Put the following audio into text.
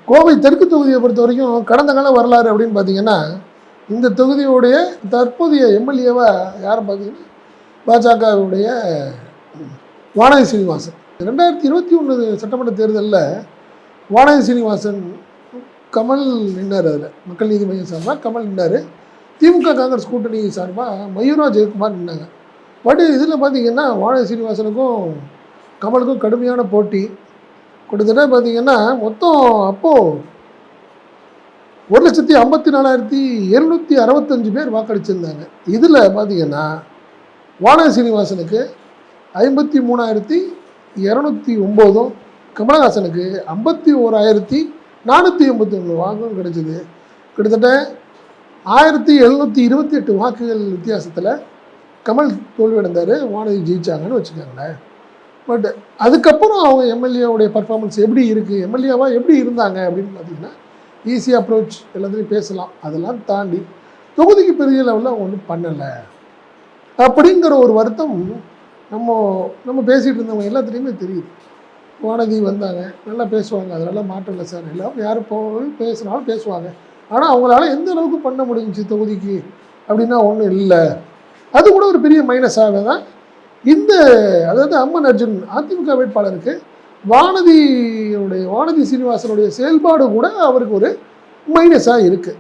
கோவை தெற்கு தொகுதியை பொறுத்த வரைக்கும் கடந்த கால வரலாறு அப்படின்னு பார்த்தீங்கன்னா, இந்த தொகுதியுடைய தற்போதைய எம்எல்ஏவா யாரை பார்த்தீங்கன்னா, பாஜகவுடைய வானதி சீனிவாசன். 2021 சட்டமன்ற தேர்தலில் வானதி சீனிவாசன் கமல் நின்னார். அதில் மக்கள் நீதி மையம் சார்பாக கமல் நின்னார். திமுக காங்கிரஸ் கூட்டணி சார்பாக மயூரா ஜெயக்குமார் நின்னாங்க. பட் இதில் பார்த்தீங்கன்னா வானதி சீனிவாசனுக்கும் கமலுக்கும் கடுமையான போட்டி. கிட்டத்தட்ட பார்த்தீங்கன்னா மொத்தம் அப்போது 1,54,765 பேர் வாக்களிச்சிருந்தாங்க. இதில் பார்த்தீங்கன்னா வானதி சீனிவாசனுக்கு 53,209, கமலஹாசனுக்கு 51,481 வாக்கும் கிடைச்சிது. கிட்டத்தட்ட 1,728 வாக்குகள் வித்தியாசத்தில் கமல் தோல்வியடைந்தார், வானதி ஜெயிச்சாங்கன்னு வச்சுக்கோங்களேன். பட் அதுக்கப்புறம் அவங்க எம்எல்ஏவுடைய பர்ஃபார்மன்ஸ் எப்படி இருக்குது, எம்எல்ஏவாக எப்படி இருந்தாங்க அப்படின்னு பார்த்தீங்கன்னா, ஈஸி அப்ரோச் எல்லாத்துலேயும் பேசலாம். அதெல்லாம் தாண்டி தொகுதிக்கு பெரிய லெவலில் அவங்க ஒன்றும் பண்ணலை அப்படிங்கிற ஒரு வருத்தம் நம்ம பேசிகிட்டு இருந்தவங்க எல்லாத்துலேயுமே தெரியுது. வானதி வந்தாங்க, நல்லா பேசுவாங்க, அதெல்லாம் மாற்றம் இல்லை சார். எல்லாம் யார் பேசுனாலும் பேசுவாங்க. ஆனால் அவங்களால எந்த அளவுக்கு பண்ண முடிஞ்சிச்சு தொகுதிக்கு அப்படின்னா ஒன்றும் இல்லை. அது கூட ஒரு பெரிய மைனஸாக தான் அதாவது அம்மன் அர்ஜுன் அதிமுக வேட்பாளருக்கு வானதி சீனிவாசனுடைய செயல்பாடு கூட அவருக்கு ஒரு மைனஸாக இருக்குது.